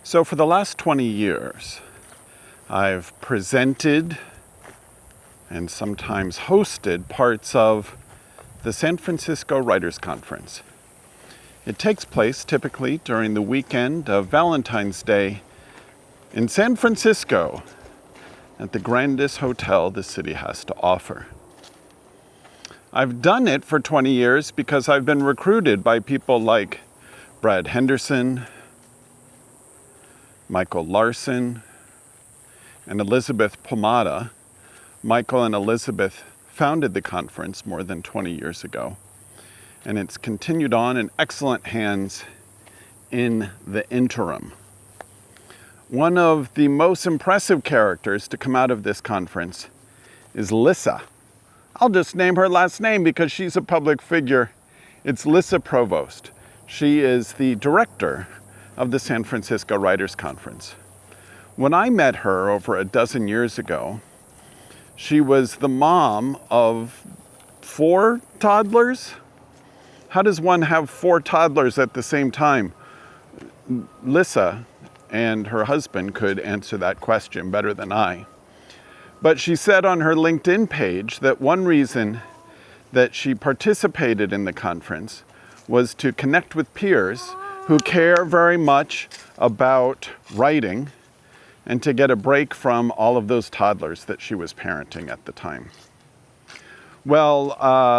So for the last 20 years, I've presented and sometimes hosted parts of the San Francisco Writers Conference. It takes place typically during the weekend of Valentine's Day in San Francisco at the grandest hotel the city has to offer. I've done it for 20 years because I've been recruited by people like Brad Henderson, Michael Larson, and Elizabeth Pomada. Michael and Elizabeth founded the conference more than 20 years ago, and it's continued on in excellent hands in the interim. One of the most impressive characters to come out of this conference is Lissa. I'll just name her last name because she's a public figure. It's Lissa Provost. She is the director of the San Francisco Writers Conference. When I met her over a dozen years ago, she was the mom of 4 toddlers. How does one have 4 toddlers at the same time? Lissa and her husband could answer that question better than I. But she said on her LinkedIn page that one reason that she participated in the conference was to connect with peers who care very much about writing and to get a break from all of those toddlers that she was parenting at the time. Well,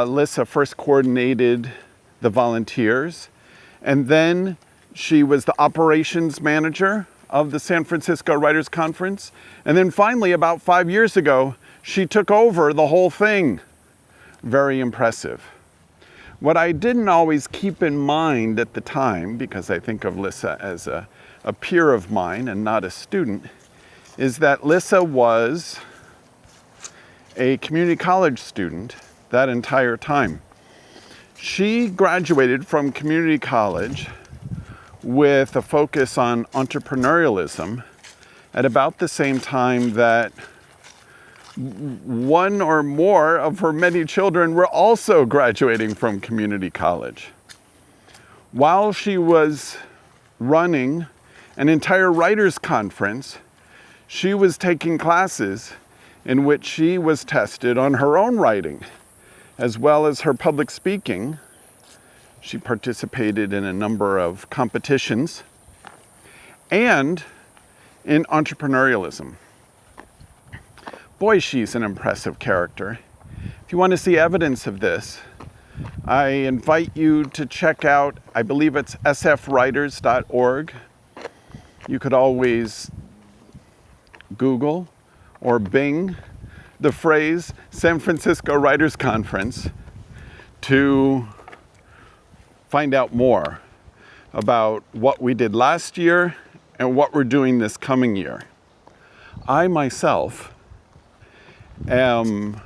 Lissa first coordinated the volunteers, and then she was the operations manager of the San Francisco Writers Conference. And then finally, about 5 years ago, she took over the whole thing. Very impressive. What I didn't always keep in mind at the time, because I think of Lissa as a peer of mine and not a student, is that Lissa was a community college student that entire time. She graduated from community college with a focus on entrepreneurialism at about the same time that one or more of her many children were also graduating from community college. While she was running an entire writers' conference, she was taking classes in which she was tested on her own writing, as well as her public speaking. She participated in a number of competitions and in entrepreneurialism. Boy, she's an impressive character. If you want to see evidence of this, I invite you to check out, I believe it's sfwriters.org. You could always Google or Bing the phrase San Francisco Writers Conference to find out more about what we did last year and what we're doing this coming year. I myself am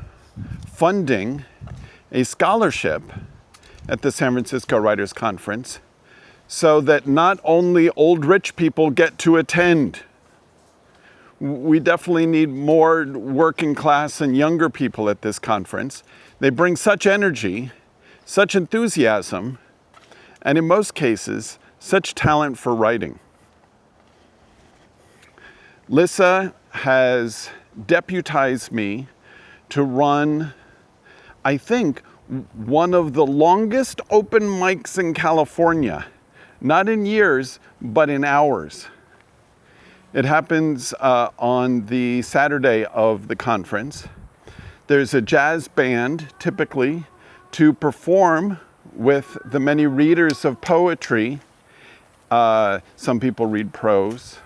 funding a scholarship at the San Francisco Writers Conference so that not only old rich people get to attend. We definitely need more working class and younger people at this conference. They bring such energy, such enthusiasm, and in most cases, such talent for writing. Lissa has deputized me to run, I think, one of the longest open mics in California. Not in years, but in hours. It happens on the Saturday of the conference. There's a jazz band, typically, to perform with the many readers of poetry. Some people read prose.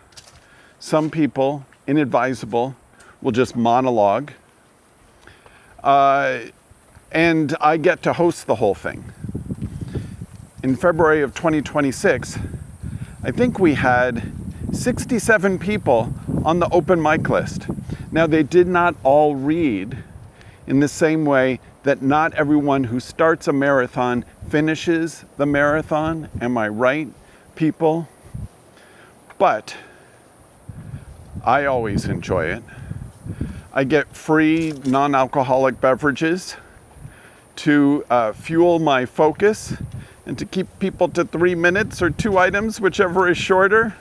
Some people, inadvisable, will just monologue. And I get to host the whole thing. In February of 2026, I think we had 67 people on the open mic list. Now, they did not all read in the same way that not everyone who starts a marathon finishes the marathon. Am I right, people? But I always enjoy it. I get free non-alcoholic beverages to fuel my focus and to keep people to 3 minutes or 2 items, whichever is shorter.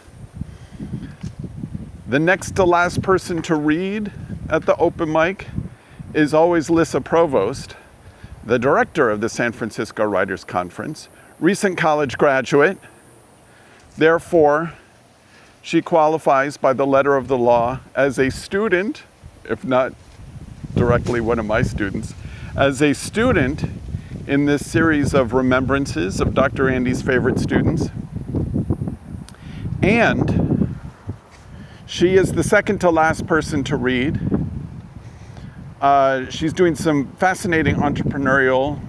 The next to last person to read at the open mic is always Lissa Provost, the director of the San Francisco Writers Conference, recent college graduate. Therefore, she qualifies by the letter of the law as a student, if not directly one of my students, as a student in this series of remembrances of Dr. Andy's favorite students. And she is the second to last person to read. She's doing some fascinating entrepreneurial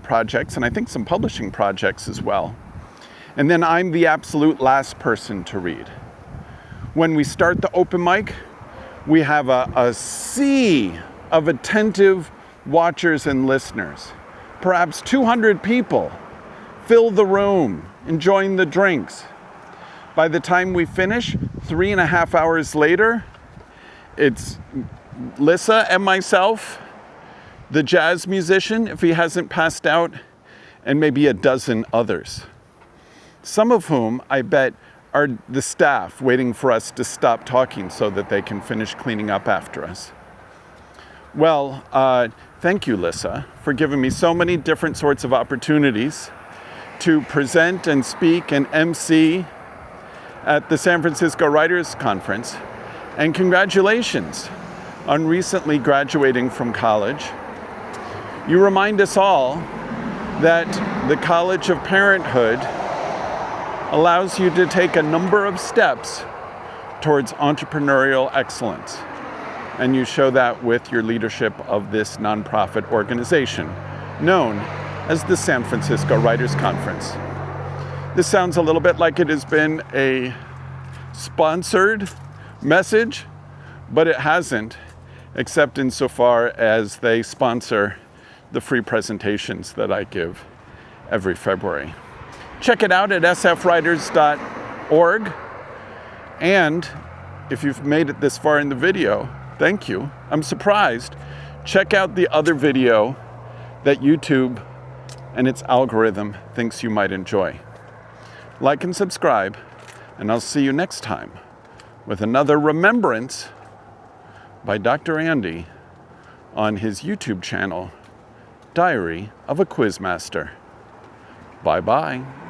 projects, and I think some publishing projects as well. And then I'm the absolute last person to read. When we start the open mic, we have a sea of attentive watchers and listeners. Perhaps 200 people fill the room, enjoying the drinks. By the time we finish, 3.5 hours later, it's Lissa and myself, the jazz musician, if he hasn't passed out, and maybe a dozen others. Some of whom, I bet, are the staff waiting for us to stop talking so that they can finish cleaning up after us. Well, thank you, Lissa, for giving me so many different sorts of opportunities to present and speak and MC at the San Francisco Writers Conference. And congratulations on recently graduating from college. You remind us all that the College of Parenthood allows you to take a number of steps towards entrepreneurial excellence. And you show that with your leadership of this nonprofit organization known as the San Francisco Writers Conference. This sounds a little bit like it has been a sponsored message, but it hasn't, except insofar as they sponsor the free presentations that I give every February. Check it out at sfwriters.org. And if you've made it this far in the video, thank you. I'm surprised. Check out the other video that YouTube and its algorithm thinks you might enjoy. Like and subscribe, and I'll see you next time with another remembrance by Dr. Andy on his YouTube channel, Diary of a Quizmaster. Bye-bye.